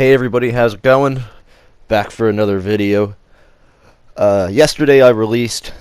Hey everybody, how's it going? Back for another video. Yesterday I released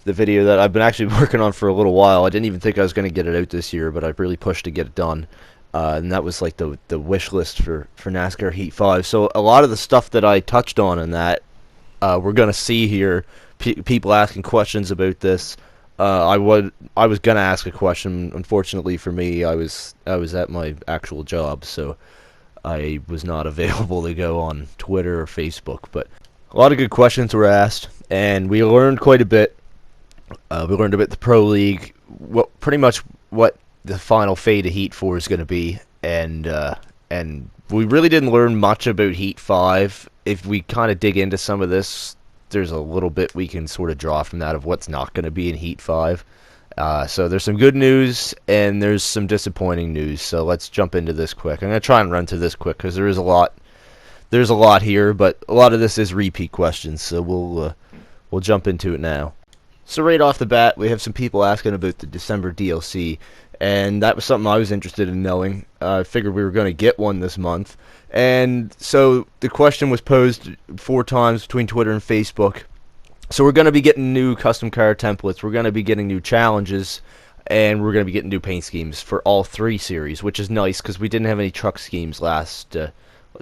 the video that I've been actually working on for a little while. I didn't even think I was going to get it out this year, but I really pushed to get it done. And that was like the wish list for Nascar Heat 5. So a lot of the stuff that I touched on in that, we're going to see here. People asking questions about this. I was going to ask a question. Unfortunately for me, I was at my actual job, so I was not available to go on Twitter or Facebook, but a lot of good questions were asked, and we learned quite a bit. We learned about the Pro League, pretty much what the final fate of Heat 4 is going to be, and we really didn't learn much about Heat 5. If we kind of dig into some of this, there's a little bit we can sort of draw from that of what's not going to be in Heat 5. So there's some good news and there's some disappointing news. So let's jump into this quick. I'm going to try and run through this quick because there is a lot. There's a lot here, but a lot of this is repeat questions. So we'll jump into it now. So right off the bat, we have some people asking about the December DLC, and that was something I was interested in knowing. I figured we were going to get one this month, and so the question was posed 4 times between Twitter and Facebook. So we're going to be getting new custom car templates, we're going to be getting new challenges, and we're going to be getting new paint schemes for all 3 series, which is nice because we didn't have any truck schemes the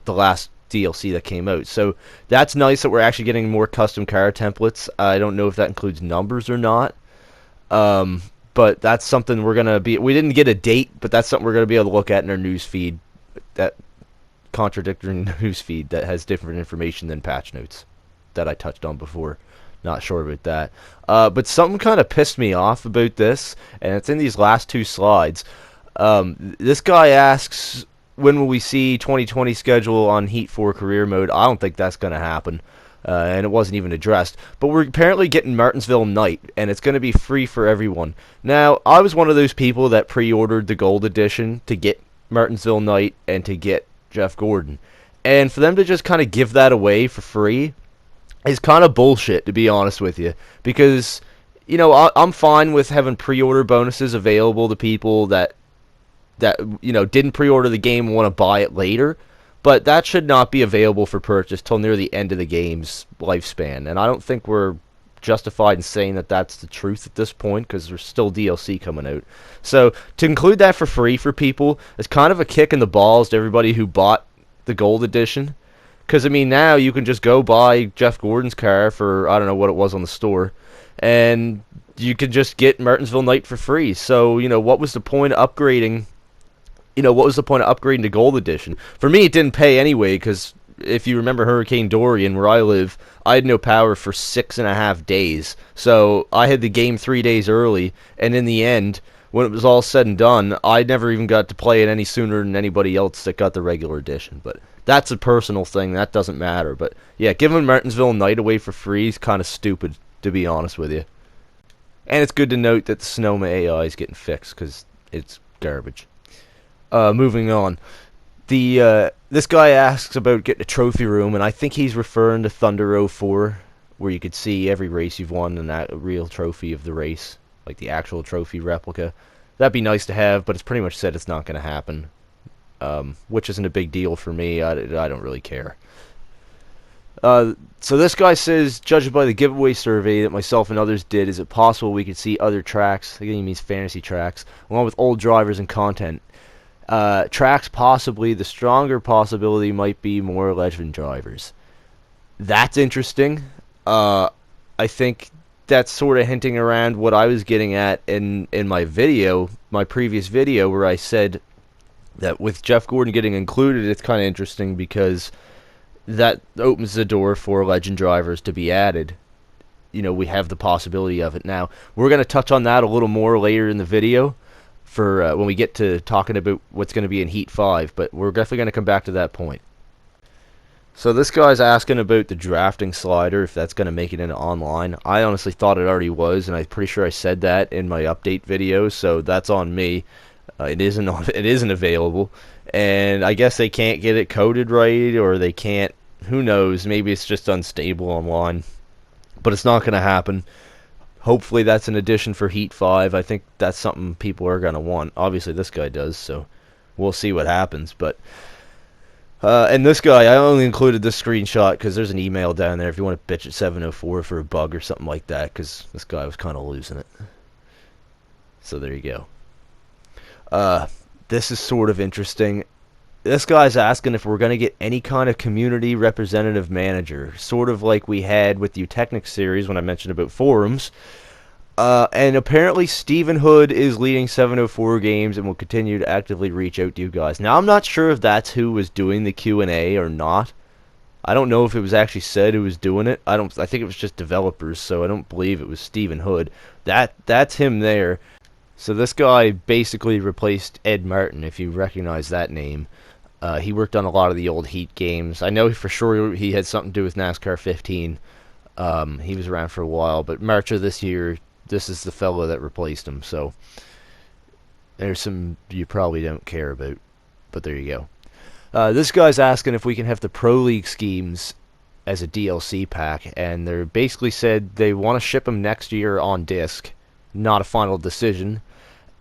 last DLC that came out. So that's nice that we're actually getting more custom car templates. I don't know if that includes numbers or not, but that's something we're going to be... We didn't get a date, but that's something we're going to be able to look at in our news feed, that contradictory news feed that has different information than patch notes that I touched on before. Not sure about that. But something kind of pissed me off about this, and it's in these last 2 slides. This guy asks, when will we see 2020 schedule on Heat 4 career mode? I don't think that's going to happen, and it wasn't even addressed. But we're apparently getting Martinsville Night, and it's going to be free for everyone. Now, I was one of those people that pre-ordered the Gold Edition to get Martinsville Night and to get Jeff Gordon. And for them to just kind of give that away for free is kind of bullshit, to be honest with you, because, you know, I'm fine with having pre-order bonuses available to people that you know, didn't pre-order the game and want to buy it later, but that should not be available for purchase till near the end of the game's lifespan, and I don't think we're justified in saying that that's the truth at this point, because there's still DLC coming out. So to include that for free for people is kind of a kick in the balls to everybody who bought the Gold Edition. Because, I mean, now you can just go buy Jeff Gordon's car for, I don't know what it was on the store, and you can just get Martinsville Night for free. So, you know, what was the point of upgrading? You know, what was the point of upgrading to Gold Edition? For me, it didn't pay anyway, because if you remember Hurricane Dorian, where I live, I had no power for 6.5 days. So I had the game 3 days early, and in the end, when it was all said and done, I never even got to play it any sooner than anybody else that got the regular edition. But that's a personal thing. That doesn't matter. But yeah, giving Martinsville Night away for free is kind of stupid, to be honest with you. And it's good to note that the Sonoma AI is getting fixed, because it's garbage. Moving on. This guy asks about getting a trophy room, and I think he's referring to Thunder 04, where you could see every race you've won and that real trophy of the race, like the actual trophy replica. That'd be nice to have, but it's pretty much said it's not going to happen, which isn't a big deal for me. I don't really care. So this guy says, judging by the giveaway survey that myself and others did, is it possible we could see other tracks, again he means fantasy tracks, along with old drivers and content? Tracks possibly. The stronger possibility might be more legend drivers. That's interesting. I think that's sort of hinting around what I was getting at in my video, my previous video, where I said that with Jeff Gordon getting included, it's kind of interesting because that opens the door for legend drivers to be added. You know, we have the possibility of it now. We're going to touch on that a little more later in the video, for when we get to talking about what's going to be in Heat 5, but we're definitely going to come back to that point. So this guy's asking about the drafting slider, if that's going to make it into online. I honestly thought it already was, and I'm pretty sure I said that in my update video, so that's on me. It isn't available, and I guess they can't get it coded right, or they can't, who knows, maybe it's just unstable online, but it's not going to happen. Hopefully that's an addition for Heat 5. I think that's something people are going to want. Obviously this guy does, so we'll see what happens. But And this guy, I only included this screenshot because there's an email down there if you want to bitch at 704 for a bug or something like that, because this guy was kind of losing it. So there you go. This is sort of interesting. This guy's asking if we're going to get any kind of community representative manager, sort of like we had with the Technic series when I mentioned about forums. And apparently Stephen Hood is leading 704 games and will continue to actively reach out to you guys. Now, I'm not sure if that's who was doing the Q&A or not. I don't know if it was actually said who was doing it. I think it was just developers, so I don't believe it was Stephen Hood. That's him there. So this guy basically replaced Ed Martin, if you recognize that name. He worked on a lot of the old Heat games. I know for sure he had something to do with NASCAR 15. He was around for a while, but March of this year, this is the fellow that replaced him. So there's some you probably don't care about, but there you go. This guy's asking if we can have the Pro League schemes as a DLC pack, and they basically said they want to ship them next year on disc, not a final decision.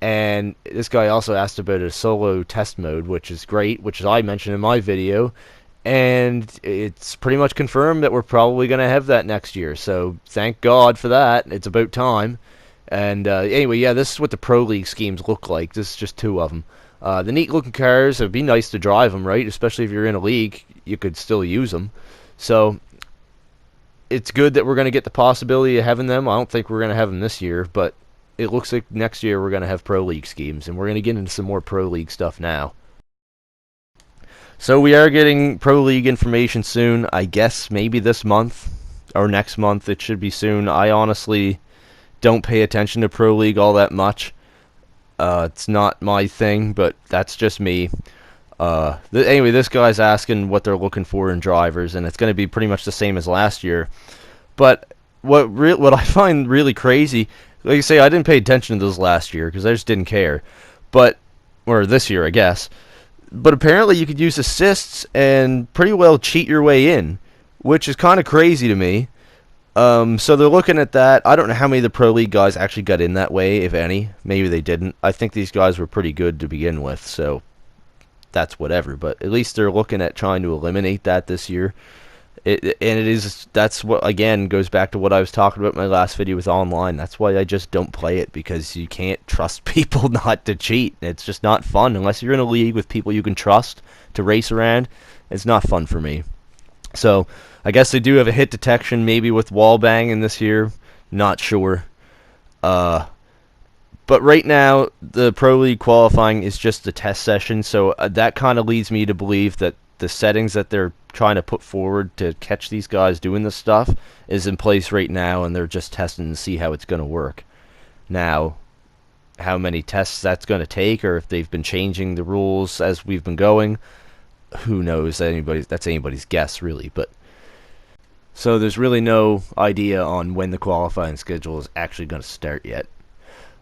And this guy also asked about a solo test mode, which is great, which I mentioned in my video. And it's pretty much confirmed that we're probably going to have that next year. So thank God for that. It's about time. And anyway, yeah, this is what the Pro League schemes look like. This is just two of them. The neat looking cars, it'd be nice to drive them, right? Especially if you're in a league, you could still use them. So it's good that we're going to get the possibility of having them. I don't think we're going to have them this year, but it looks like next year we're going to have Pro League schemes, and we're going to get into some more Pro League stuff now. So we are getting Pro League information soon. I guess maybe this month or next month. It should be soon. I honestly don't pay attention to Pro League all that much. It's not my thing, but that's just me. Anyway, this guy's asking what they're looking for in drivers, and it's going to be pretty much the same as last year. But what I find really crazy, like I say, I didn't pay attention to those last year because I just didn't care. Or this year, I guess. But apparently you could use assists and pretty well cheat your way in, which is kind of crazy to me. So they're looking at that. I don't know how many of the Pro League guys actually got in that way, if any. Maybe they didn't. I think these guys were pretty good to begin with, so that's whatever. But at least they're looking at trying to eliminate that this year. That's what, again, goes back to what I was talking about in my last video with online. That's why I just don't play it, because you can't trust people not to cheat. It's just not fun unless you're in a league with people you can trust to race around. It's not fun for me. So I guess they do have a hit detection maybe with wall banging this year. Not sure. But right now the Pro League qualifying is just a test session, so that kind of leads me to believe that the settings that they're trying to put forward to catch these guys doing this stuff is in place right now, and they're just testing to see how it's going to work. Now, how many tests that's going to take, or if they've been changing the rules as we've been going, who knows? That's anybody's guess, really. But so there's really no idea on when the qualifying schedule is actually going to start yet.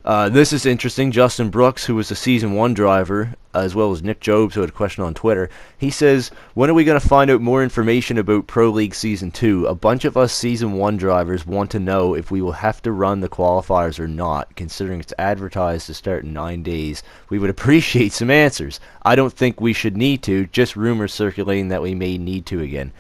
This is interesting. Justin Brooks, who was a Season 1 driver, as well as Nick Jobs, who had a question on Twitter, he says, when are we going to find out more information about Pro League Season 2? A bunch of us Season 1 drivers want to know if we will have to run the qualifiers or not, considering it's advertised to start in 9 days. We would appreciate some answers. I don't think we should need to, just rumors circulating that we may need to again.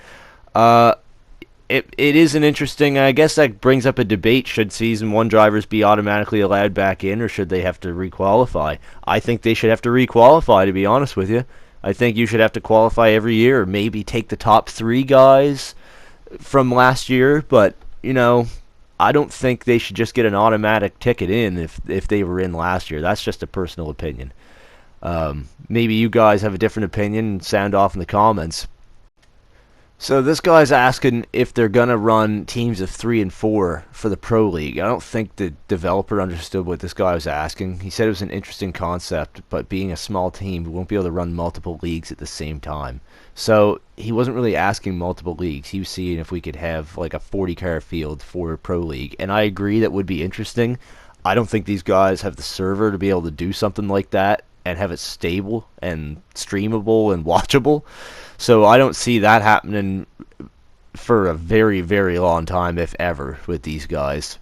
It is an interesting, I guess that brings up a debate. Should Season 1 drivers be automatically allowed back in, or should they have to requalify? I think they should have to requalify, to be honest with you. I think you should have to qualify every year, or maybe take the top 3 guys from last year, but, you know, I don't think they should just get an automatic ticket in if they were in last year. That's just a personal opinion. Maybe you guys have a different opinion, sound off in the comments. So this guy's asking if they're going to run teams of 3 and 4 for the Pro League. I don't think the developer understood what this guy was asking. He said it was an interesting concept, but being a small team, we won't be able to run multiple leagues at the same time. So he wasn't really asking multiple leagues. He was seeing if we could have like a 40-car field for Pro League. And I agree that would be interesting. I don't think these guys have the server to be able to do something like that and have it stable and streamable and watchable. So I don't see that happening for a very, very long time, if ever, with these guys.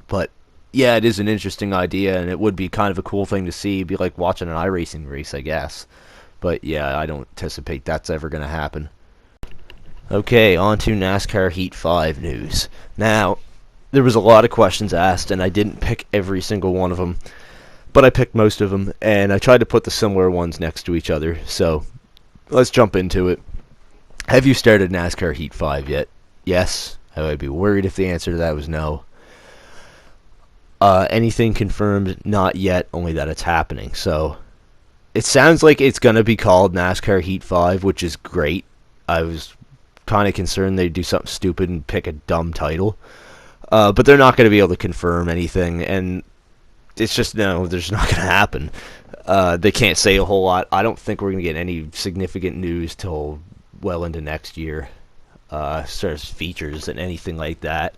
But yeah, it is an interesting idea, and it would be kind of a cool thing to see. It'd be like watching an iRacing race, I guess. But yeah, I don't anticipate that's ever going to happen. Okay, on to NASCAR Heat 5 news. Now, there was a lot of questions asked, and I didn't pick every single one of them, but I picked most of them, and I tried to put the similar ones next to each other. So, let's jump into it. Have you started NASCAR Heat 5 yet? Yes. I would be worried if the answer to that was no. Anything confirmed? Not yet, only that it's happening. So, it sounds like it's going to be called NASCAR Heat 5, which is great. I was kind of concerned they'd do something stupid and pick a dumb title. But they're not going to be able to confirm anything, and it's just, no, there's not going to happen. They can't say a whole lot. I don't think we're going to get any significant news till well into next year. Sort of features and anything like that.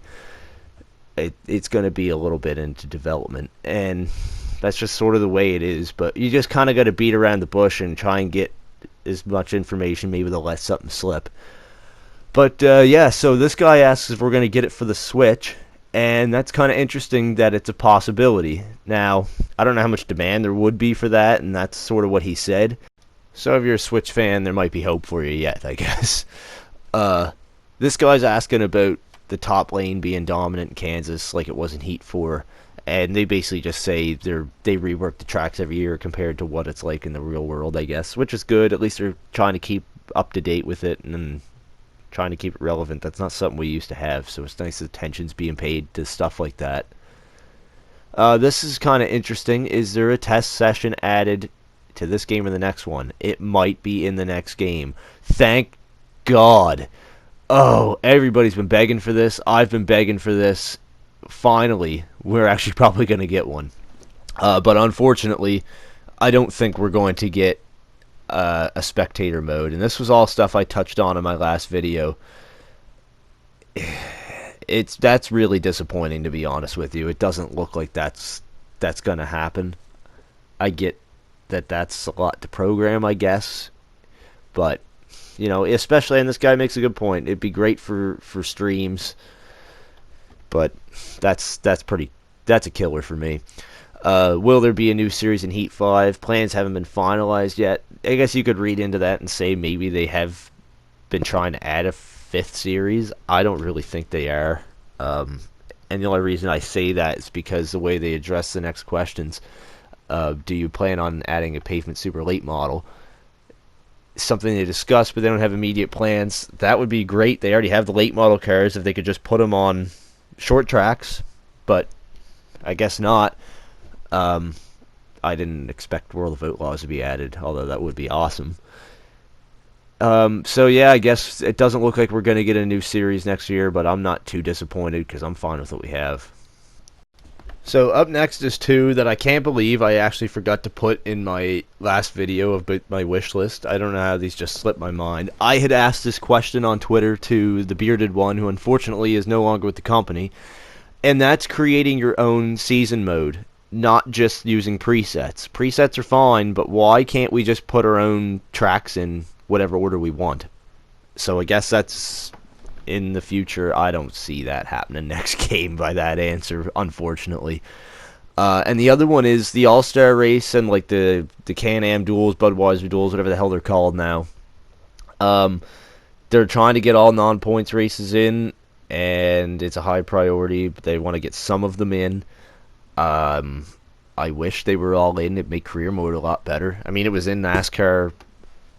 It's going to be a little bit into development, and that's just sort of the way it is. But you just kind of got to beat around the bush and try and get as much information. Maybe they'll let something slip. But yeah, so this guy asks if we're going to get it for the Switch, and that's kind of interesting that it's a possibility. Now, I don't know how much demand there would be for that, and that's sort of what he said. So if you're a Switch fan, there might be hope for you yet, I guess. This guy's asking about the top lane being dominant in Kansas like it was in Heat 4, and they basically just say they rework the tracks every year compared to what it's like in the real world, I guess, which is good. At least they're trying to keep up to date with it and trying to keep it relevant. That's not something we used to have, so it's nice that attention's being paid to stuff like that. This is kind of interesting. Is there a test session added to this game or the next one? It might be in the next game. Thank God. Oh, everybody's been begging for this. I've been begging for this. Finally, we're actually probably going to get one. But unfortunately, I don't think we're going to get a spectator mode, and this was all stuff I touched on in my last video. That's really disappointing, to be honest with you. It doesn't look like that's gonna happen. I get that that's a lot to program, I guess, but you know, especially, and this guy makes a good point, it'd be great for streams, but that's a killer for me. Will there be a new series in Heat 5? Plans haven't been finalized yet. I guess you could read into that and say maybe they have been trying to add a 5th series. I don't really think they are. And the only reason I say that is because the way they address the next questions. Do you plan on adding a Pavement Super Late model? Something they discuss, but they don't have immediate plans. That would be great. They already have the late model cars if they could just put them on short tracks, but I guess not. I didn't expect World of Outlaws to be added, although that would be awesome. So yeah, I guess it doesn't look like we're going to get a new series next year, but I'm not too disappointed because I'm fine with what we have. So up next is 2 that I can't believe I actually forgot to put in my last video of my wish list. I don't know how these just slipped my mind. I had asked this question on Twitter to the bearded one, who unfortunately is no longer with the company, and that's creating your own season mode. Not just using presets. Presets are fine, but why can't we just put our own tracks in whatever order we want? So I guess that's in the future. I don't see that happening next game by that answer, unfortunately. And the other one is the All-Star race and like the Can-Am duels, Budweiser duels, whatever the hell they're called now. They're trying to get all non-points races in, and it's a high priority, but they want to get some of them in. I wish they were all in. It'd make career mode a lot better. I mean, it was in NASCAR,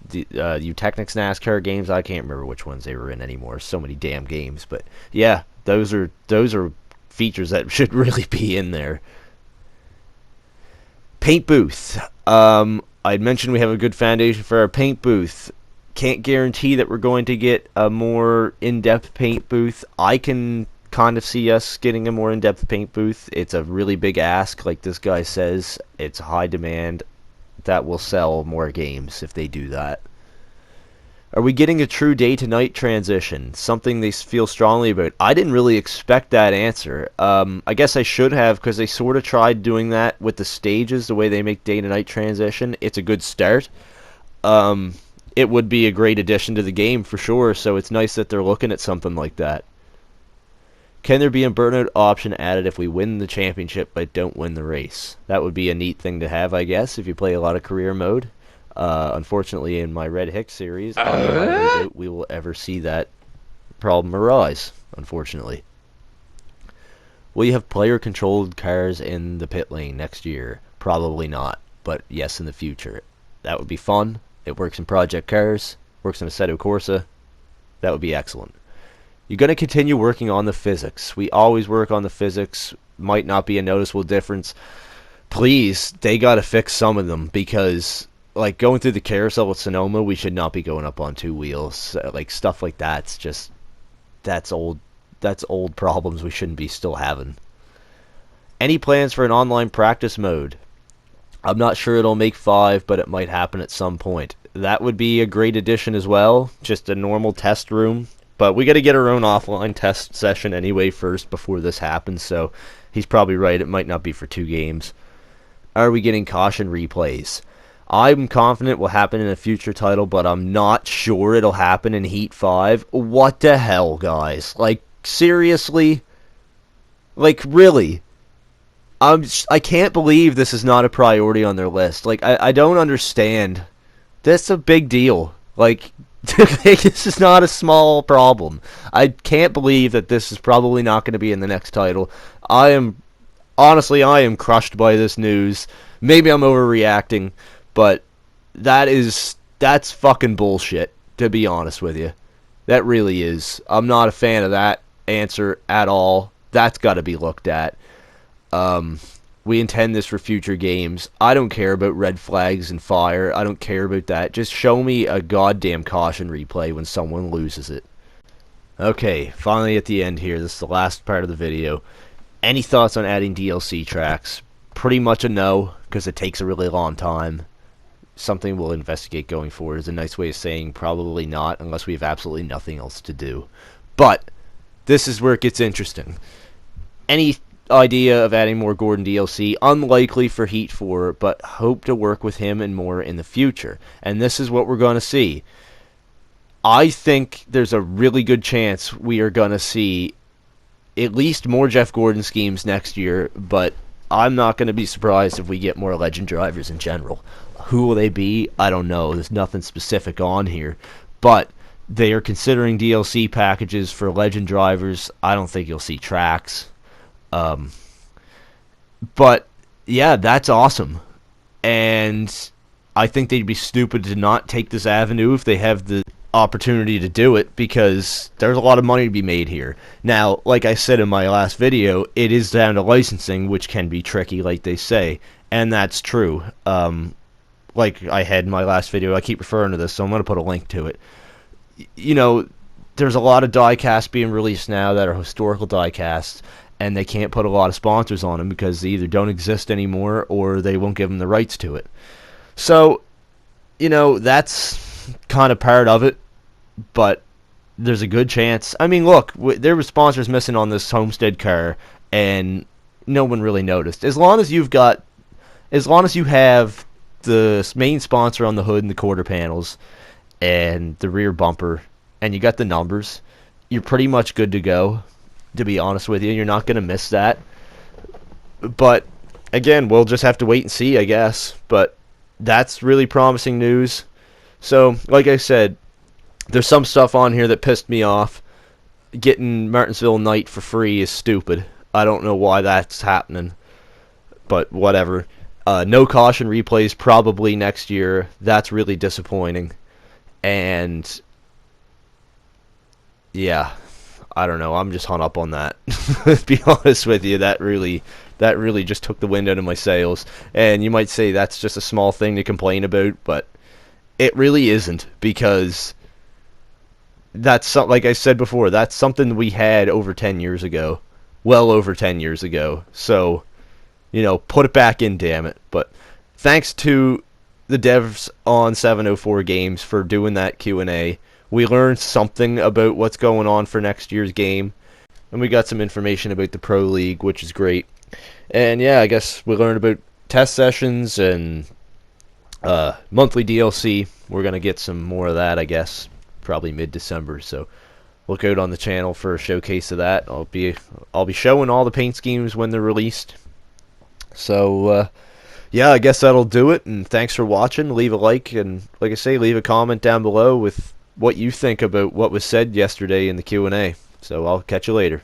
the Technics NASCAR games. I can't remember which ones they were in anymore. So many damn games. But yeah, those are features that should really be in there. Paint booth. I'd mentioned we have a good foundation for our paint booth. Can't guarantee that we're going to get a more in-depth paint booth. I can kind of see us getting a more in-depth paint booth. It's a really big ask, like this guy says. It's high demand. That will sell more games if they do that. Are we getting a true day-to-night transition? Something they feel strongly about. I didn't really expect that answer. I guess I should have, because they sort of tried doing that with the stages, the way they make day-to-night transition. It's a good start. It would be a great addition to the game for sure, so it's nice that they're looking at something like that. Can there be a burnout option added if we win the championship but don't win the race? That would be a neat thing to have, I guess, if you play a lot of career mode. Unfortunately, in my Red Hick series, I highly doubt we will ever see that problem arise, unfortunately. Will you have player-controlled cars in the pit lane next year? Probably not, but yes, in the future. That would be fun. It works in Project Cars, works in Assetto Corsa. That would be excellent. You're going to continue working on the physics. We always work on the physics. Might not be a noticeable difference. Please, they got to fix some of them, because like going through the carousel with Sonoma, we should not be going up on two wheels. Like stuff like that's just, that's old problems we shouldn't be still having. Any plans for an online practice mode? I'm not sure it'll make 5, but it might happen at some point. That would be a great addition as well, just a normal test room. But we got to get our own offline test session anyway first before this happens, so he's probably right, it might not be for 2 games. Are we getting caution replays? I'm confident will happen in a future title, but I'm not sure it'll happen in Heat 5. What the hell, guys? Like, seriously? Like, really? I can't believe this is not a priority on their list. Like, I don't understand. This is a big deal. Like, this is not a small problem. I can't believe that this is probably not going to be in the next title. Honestly, I am crushed by this news. Maybe I'm overreacting, but that's fucking bullshit, to be honest with you. That really is. I'm not a fan of that answer at all. That's got to be looked at. We intend this for future games. I don't care about red flags and fire. I don't care about that. Just show me a goddamn caution replay when someone loses it. Okay, finally at the end here. This is the last part of the video. Any thoughts on adding DLC tracks? Pretty much a no, because it takes a really long time. Something we'll investigate going forward is a nice way of saying probably not, unless we have absolutely nothing else to do. But this is where it gets interesting. Any idea of adding more Gordon DLC? Unlikely for Heat 4, but hope to work with him and more in the future. And this is what we're going to see. I think there's a really good chance we are going to see at least more Jeff Gordon schemes next year, but I'm not going to be surprised if we get more Legend drivers in general. Who will they be? I don't know. There's nothing specific on here, but they are considering DLC packages for Legend drivers. I don't think you'll see tracks. But yeah, that's awesome, and I think they'd be stupid to not take this avenue if they have the opportunity to do it, because there's a lot of money to be made here. Now, like I said in my last video, it is down to licensing, which can be tricky, like they say, and that's true. Like I had in my last video, I keep referring to this, so I'm going to put a link to it. You know, there's a lot of diecasts being released now that are historical diecasts, and they can't put a lot of sponsors on them because they either don't exist anymore or they won't give them the rights to it. So, you know, that's kind of part of it, but there's a good chance. I mean, look, there were sponsors missing on this Homestead car, and no one really noticed. As long as you have the main sponsor on the hood and the quarter panels and the rear bumper, and you got the numbers, you're pretty much good to go. To be honest with you, you're not going to miss that. But again, we'll just have to wait and see, I guess. But that's really promising news. So, like I said, there's some stuff on here that pissed me off. Getting Martinsville Night for free is stupid. I don't know why that's happening, but whatever. No caution replays probably next year. That's really disappointing. And yeah, I don't know. I'm just hung up on that. To be honest with you, that really just took the wind out of my sails. And you might say that's just a small thing to complain about, but it really isn't, because that's like I said before, that's something we had over 10 years ago. Well over 10 years ago. So, you know, put it back in, damn it. But thanks to the devs on 704 Games for doing that Q&A. We learned something about what's going on for next year's game, and we got some information about the Pro League, which is great. And yeah, I guess we learned about test sessions and monthly DLC. We're going to get some more of that, I guess, probably mid-December, so look out on the channel for a showcase of that. I'll be showing all the paint schemes when they're released. So yeah, I guess that'll do it. And thanks for watching. Leave a like, and like I say, leave a comment down below with what you think about what was said yesterday in the Q&A. So I'll catch you later.